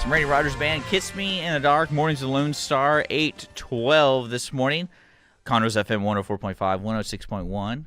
Some Randy Rogers Band, Kiss Me in the Dark, Mornings of Lone Star, 8:12 this morning. Conroe's FM 104.5, 106.1.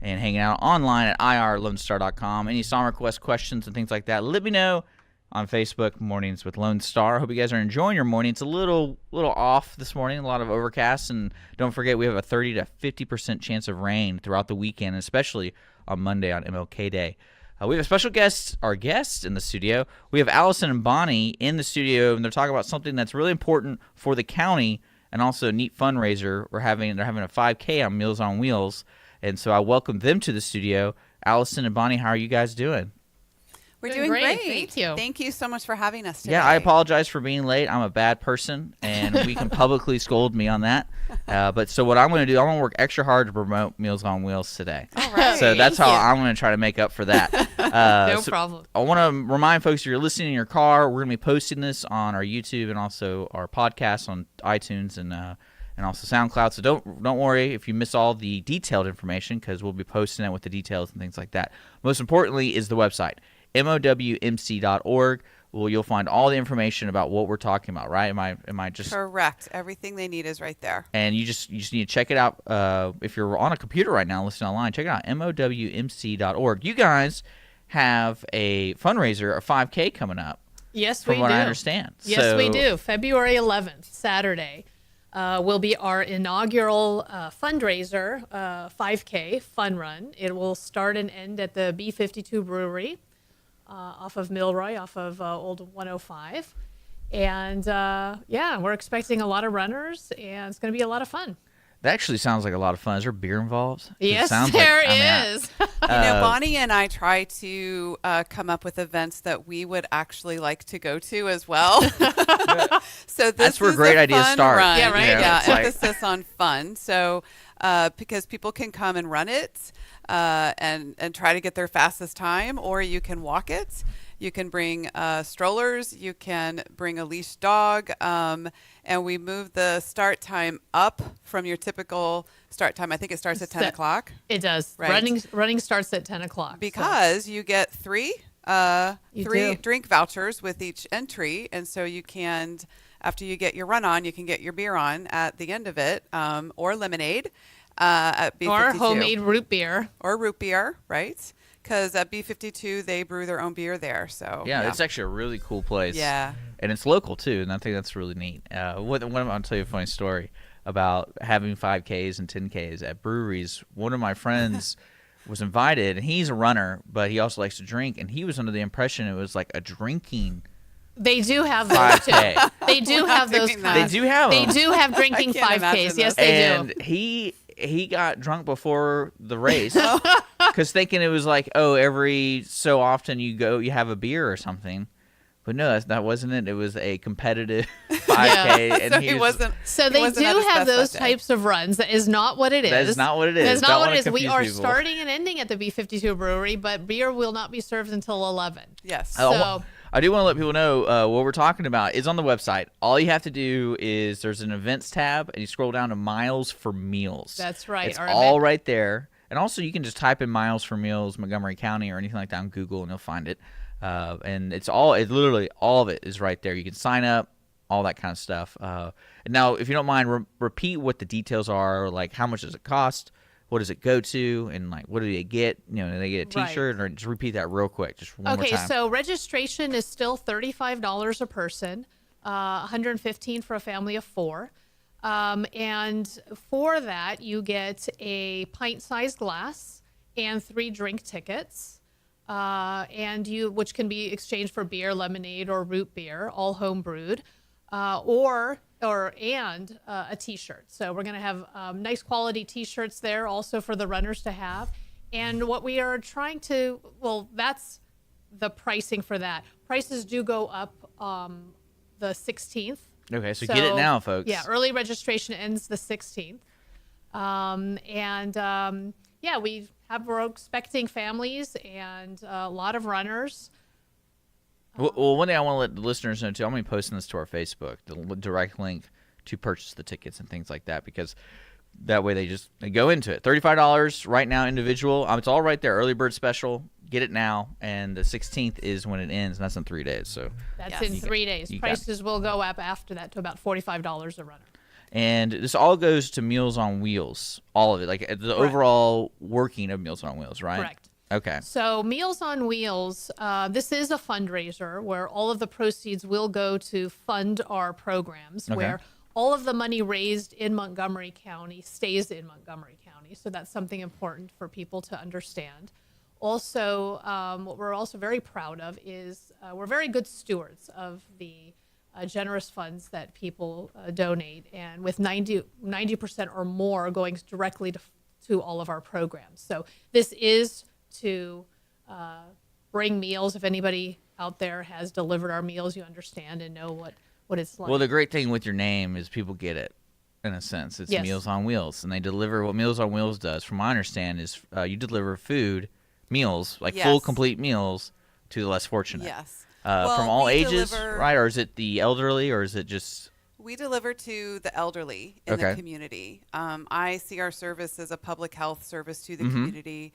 And hanging out online at irlonestar.com. Any song requests, questions, and things like that, let me know on Facebook, Mornings with Lone Star. Hope you guys are enjoying your morning. It's a little off this morning, a lot of overcast. And don't forget, we have a 30 to 50% chance of rain throughout the weekend, especially on Monday on MLK Day. We have a special guest, our guests in the studio. We have Allison and Bonnie in the studio, and they're talking about something that's really important for the county and also a neat fundraiser. They're having a 5K on Meals on Wheels, and so I welcome them to the studio. Allison and Bonnie, how are you guys doing? We're doing great. Thank you. Thank you so much for having us today. Yeah, I apologize for being late. I'm a bad person, and we can publicly scold me on that. But so what I'm going to do, I'm going to work extra hard to promote Meals on Wheels today. All right. So that's how I'm going to try to make up for that. No problem. I want to remind folks, if you're listening in your car, we're going to be posting this on our YouTube and also our podcast on iTunes and also SoundCloud. So don't worry if you miss all the detailed information, because we'll be posting it with the details and things like that. Most importantly is the website, MWMC.org. Well, you'll find all the information about what we're talking about, right? Am I just correct? Everything they need is right there. And you just need to check it out. If you're on a computer right now, listening online, check it out, MWMC.org. You guys have a fundraiser, a 5K coming up. Yes, we do. From what I understand. Yes, we do. February 11th, Saturday, will be our inaugural fundraiser, 5K fun run. It will start and end at the B52 Brewery. Off of Milroy, off of Old 105. And, we're expecting a lot of runners, and it's going to be a lot of fun. That actually sounds like a lot of fun. Is there beer involved? Yes, there is. Bonnie and I try to come up with events that we would actually like to go to as well. So that's where great ideas start. Run. Yeah, right. Yeah, emphasis on fun. So because people can come and run it and try to get their fastest time, or you can walk it. You can bring strollers. You can bring a leashed dog. And we move the start time up from your typical start time. I think it starts at 10 o'clock. It does. Right. Running starts at 10 o'clock. Because you get three drink vouchers with each entry. And so you can, after you get your run on, you can get your beer on at the end of it, or lemonade at B52. Or homemade root beer. Or root beer, right? Because at B52, they brew their own beer there. So yeah, it's actually a really cool place. Yeah. And it's local, too, and I think that's really neat. I'll tell you a funny story about having 5Ks and 10Ks at breweries. One of my friends was invited, and he's a runner, but he also likes to drink, and he was under the impression it was like a drinking They do have those, too. They do have those. They do have them. They do have drinking 5Ks. Yes, they do. And he got drunk before the race because thinking it was like, every so often you have a beer or something. But no, that wasn't it. It was a competitive 5K. Yeah. And so he wasn't. So they do have those types of runs. That is not what it is. That is not what it is. That's not what it is. We confuse are people. starting and ending at the B52 Brewery, but beer will not be served until 11. Yes. So I do want to let people know what we're talking about is on the website. All you have to do is there's an events tab, and you scroll down to Miles for Meals. That's right. It's all right there. And also, you can just type in Miles for Meals, Montgomery County, or anything like that on Google, and you'll find it. And it's literally all of it is right there. You can sign up, all that kind of stuff. Now, if you don't mind, repeat what the details are, like how much does it cost, what does it go to, and like what do they get? Do they get a T-shirt, or just repeat that real quick, just one more time. Okay, so registration is still $35 a person, $115 for a family of 4. And for that, you get a pint-sized glass and 3 drink tickets. Which can be exchanged for beer, lemonade, or root beer, all home brewed, and a T-shirt. So we're going to have nice quality T-shirts there, also for the runners to have. And what we are trying to, that's the pricing for that. Prices do go up the 16th. Okay, so get it now, folks. Yeah, early registration ends the 16th. We're expecting families and a lot of runners. Well, one thing I want to let the listeners know, too, I'm going to be posting this to our Facebook, the direct link to purchase the tickets and things like that, because that way they go into it. $35 right now individual. It's all right there. Early bird special. Get it now. And the 16th is when it ends, and that's in 3 days. So That's Yes. in 3 days. you got Prices will go up after that to about $45 a runner. And this all goes to Meals on Wheels, all of it, like the overall working of Meals on Wheels, right? Correct. Okay. So Meals on Wheels, this is a fundraiser where all of the proceeds will go to fund our programs, where all of the money raised in Montgomery County stays in Montgomery County. So that's something important for people to understand. Also, what we're also very proud of is we're very good stewards of the generous funds that people donate, and with 90% or more going directly to all of our programs. So this is to bring meals. If anybody out there has delivered our meals, you understand and know what it's like. Well, the great thing with your name is people get it, in a sense. It's Yes. Meals on Wheels, and they deliver what Meals on Wheels does, from my understanding, is you deliver food, meals, like full, Yes. complete meals to the less fortunate. Yes. From Well, all we ages, deliver- right? Or is it the elderly, or is it just... We deliver to the elderly in Okay. the community. I see our service as a public health service to the Mm-hmm. community.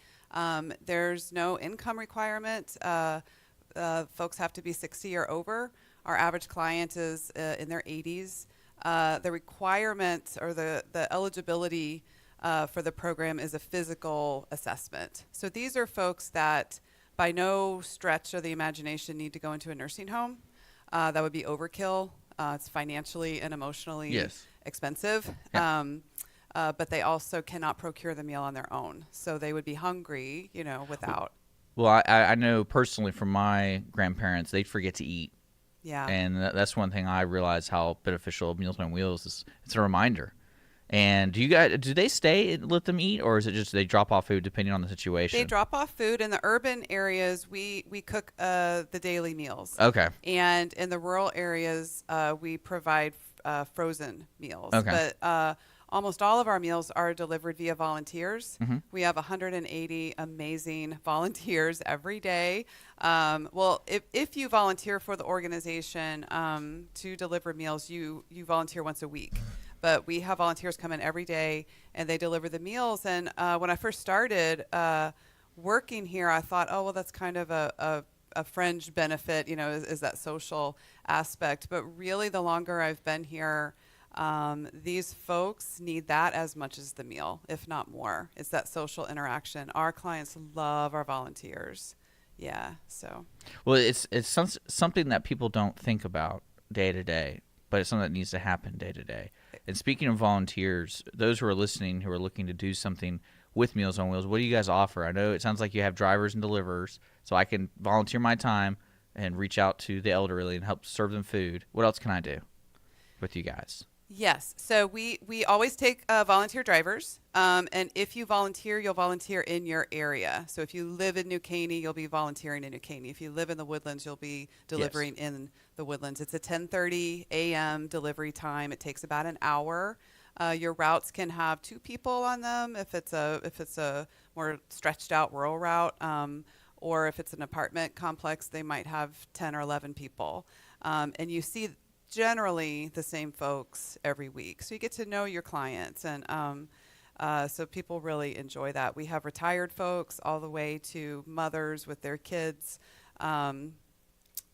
There's no income requirement. Folks have to be 60 or over. Our average client is in their 80s. The requirement or the eligibility for the program is a physical assessment. So these are folks that by no stretch of the imagination need to go into a nursing home. That would be overkill. It's financially and emotionally Yes. expensive. Yeah. But they also cannot procure the meal on their own. So they would be hungry, without. Well, I know personally from my grandparents, they'd forget to eat. Yeah. And that's one thing I realize how beneficial Meals on Wheels is. It's a reminder. And do they stay and let them eat, or is it just they drop off food depending on the situation? They drop off food. In the urban areas, we cook the daily meals. Okay. And in the rural areas, we provide frozen meals. Okay. But almost all of our meals are delivered via volunteers. Mm-hmm. We have 180 amazing volunteers every day. Well, if you volunteer for the organization to deliver meals, you volunteer once a week. But we have volunteers come in every day, and they deliver the meals. And when I first started working here, I thought, oh, well, that's kind of a fringe benefit, is that social aspect. But really, the longer I've been here, these folks need that as much as the meal, if not more. It's that social interaction. Our clients love our volunteers. Yeah, so. Well, it's something that people don't think about day to day, but it's something that needs to happen day to day. And speaking of volunteers, those who are listening who are looking to do something with Meals on Wheels, what do you guys offer? I know it sounds like you have drivers and deliverers, so I can volunteer my time and reach out to the elderly and help serve them food. What else can I do with you guys? Yes. So we always take volunteer drivers. And if you volunteer, you'll volunteer in your area. So if you live in New Caney, you'll be volunteering in New Caney. If you live in the Woodlands, you'll be delivering in the Woodlands. It's a 10:30 a.m. delivery time. It takes about an hour. Your routes can have 2 people on them if it's a more stretched out rural route. Or if it's an apartment complex, they might have 10 or 11 people. And you see generally the same folks every week. So you get to know your clients, and so people really enjoy that. We have retired folks all the way to mothers with their kids.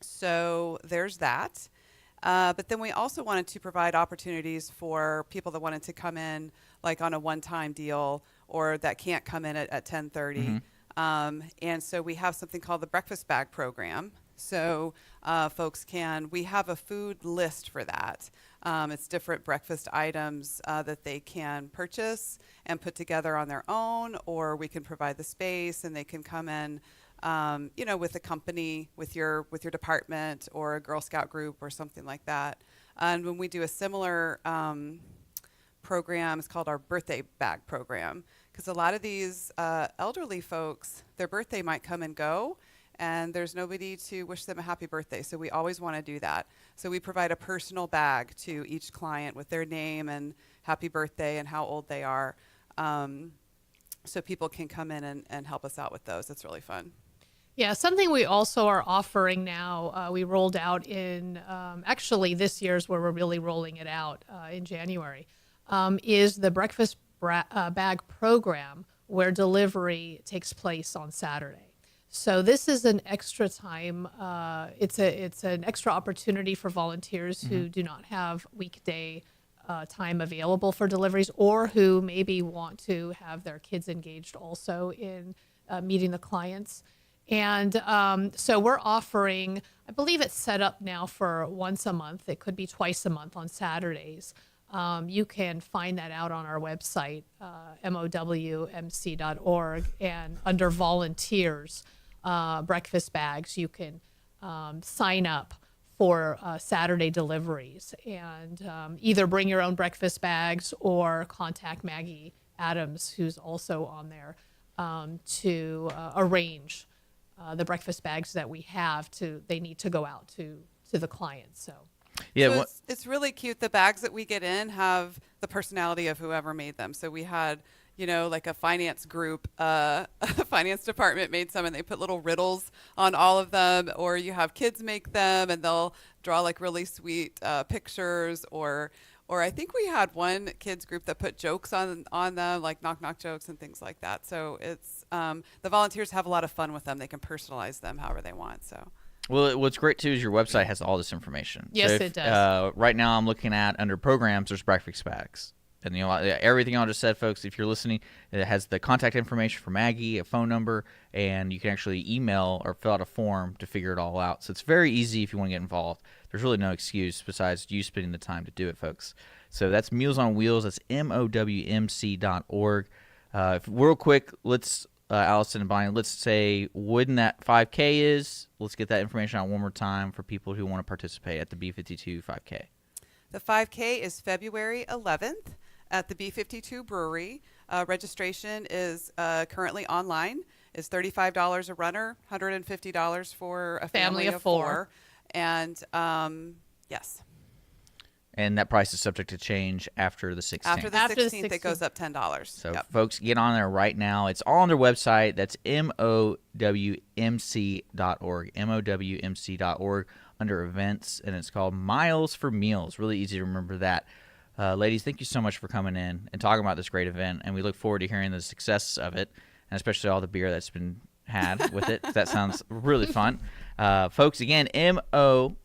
So there's that. But then we also wanted to provide opportunities for people that wanted to come in like on a one-time deal or that can't come in at 10:30. And so we have something called the breakfast bag program. So we have a food list for that. It's different breakfast items that they can purchase and put together on their own, or we can provide the space and they can come in, with a company, with your department or a Girl Scout group or something like that. And when we do a similar program, it's called our birthday bag program, because a lot of these elderly folks, their birthday might come and go, and there's nobody to wish them a happy birthday. So we always want to do that. So we provide a personal bag to each client with their name and happy birthday and how old they are. So people can come in and help us out with those. It's really fun. Yeah, something we also are offering now, we rolled out in, actually this year's where we're really rolling it out in January, is the breakfast bag program where delivery takes place on Saturday. So this is an extra time. It's an extra opportunity for volunteers who do not have weekday time available for deliveries, or who maybe want to have their kids engaged also in meeting the clients. And so we're offering, I believe it's set up now for once a month. It could be twice a month on Saturdays. You can find that out on our website, MWMC.org, and under volunteers, breakfast bags, you can sign up for Saturday deliveries, and either bring your own breakfast bags or contact Maggie Adams, who's also on there, to arrange the breakfast bags that we have. They need to go out to the clients. So. Yeah, So it's really cute. The bags that we get in have the personality of whoever made them. So we had, like a finance group, a finance department made some, and they put little riddles on all of them. Or you have kids make them, and they'll draw like really sweet pictures. Or I think we had one kids group that put jokes on them, like knock jokes and things like that. So it's the volunteers have a lot of fun with them. They can personalize them however they want. So. Well, what's great too is your website has all this information. Yes, so it does. Right now, I'm looking at under programs. There's breakfast bags, and everything I just said, folks. If you're listening, it has the contact information for Maggie, a phone number, and you can actually email or fill out a form to figure it all out. So it's very easy if you want to get involved. There's really no excuse besides you spending the time to do it, folks. So that's Meals on Wheels. That's MOWMC.org. Real quick, let's. Allison and Bonnie, let's say when that 5K is. Let's get that information out one more time for people who want to participate at the B52 5K. The 5K is February 11th at the B52 Brewery. Registration is currently online. Is $35 a runner, $150 for a family of four. And yes. And that price is subject to change after the 16th. After the 16th, it goes up $10. So, folks, get on there right now. It's all on their website. That's MOWMC.org, MOWMC.org, under events, and it's called Miles for Meals. Really easy to remember that. Ladies, thank you so much for coming in and talking about this great event, and we look forward to hearing the success of it, and especially all the beer that's been had with it. That sounds really fun. Folks, again, MOWMC.org.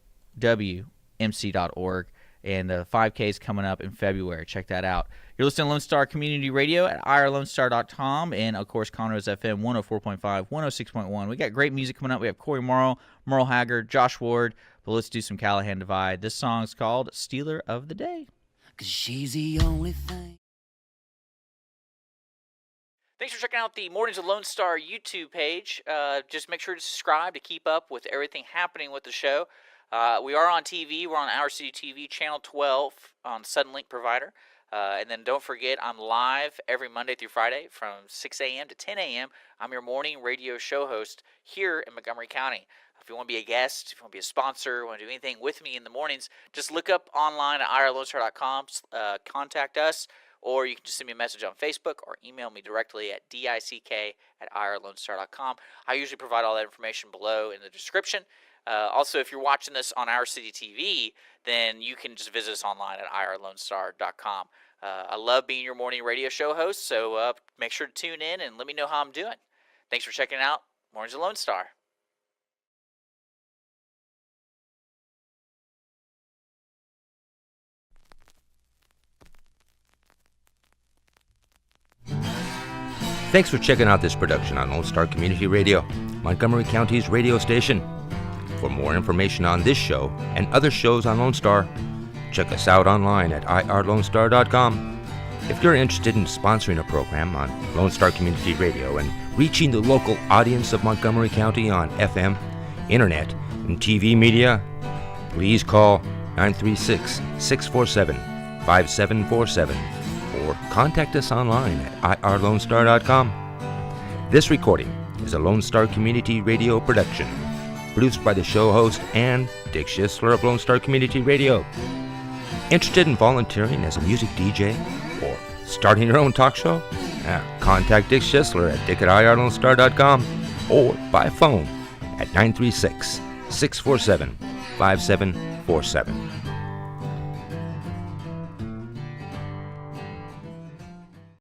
And the 5K is coming up in February. Check that out. You're listening to Lone Star Community Radio at irlonestar.com. And, of course, Conroe's FM 104.5, 106.1. We got great music coming up. We have Corey Morrow, Merle Haggard, Josh Ward. But let's do some Callahan Divide. This song's called Stealer of the Day. 'Cause she's the only thing. Thanks for checking out the Mornings of Lone Star YouTube page. Just make sure to subscribe to keep up with everything happening with the show. We are on TV. We're on Our City TV, Channel 12 on Suddenlink provider. And then don't forget, I'm live every Monday through Friday from 6 a.m. to 10 a.m. I'm your morning radio show host here in Montgomery County. If you want to be a guest, if you want to be a sponsor, want to do anything with me in the mornings, just look up online at irlonestar.com, contact us, or you can just send me a message on Facebook or email me directly at dick@irlonestar.com. I usually provide all that information below in the description. Also, if you're watching this on Our City TV, then you can just visit us online at irlonestar.com. I love being your morning radio show host, so make sure to tune in and let me know how I'm doing. Thanks for checking out Mornings of Lone Star. Thanks for checking out this production on Lone Star Community Radio, Montgomery County's radio station. For more information on this show and other shows on Lone Star, check us out online at irlonestar.com. If you're interested in sponsoring a program on Lone Star Community Radio and reaching the local audience of Montgomery County on FM, internet, and TV media, please call 936-647-5747 or contact us online at irlonestar.com. This recording is a Lone Star Community Radio production, produced by the show host and Dick Schissler of Lone Star Community Radio. Interested in volunteering as a music DJ or starting your own talk show? Contact Dick Schissler at dick@irlonestar.com or by phone at 936-647-5747.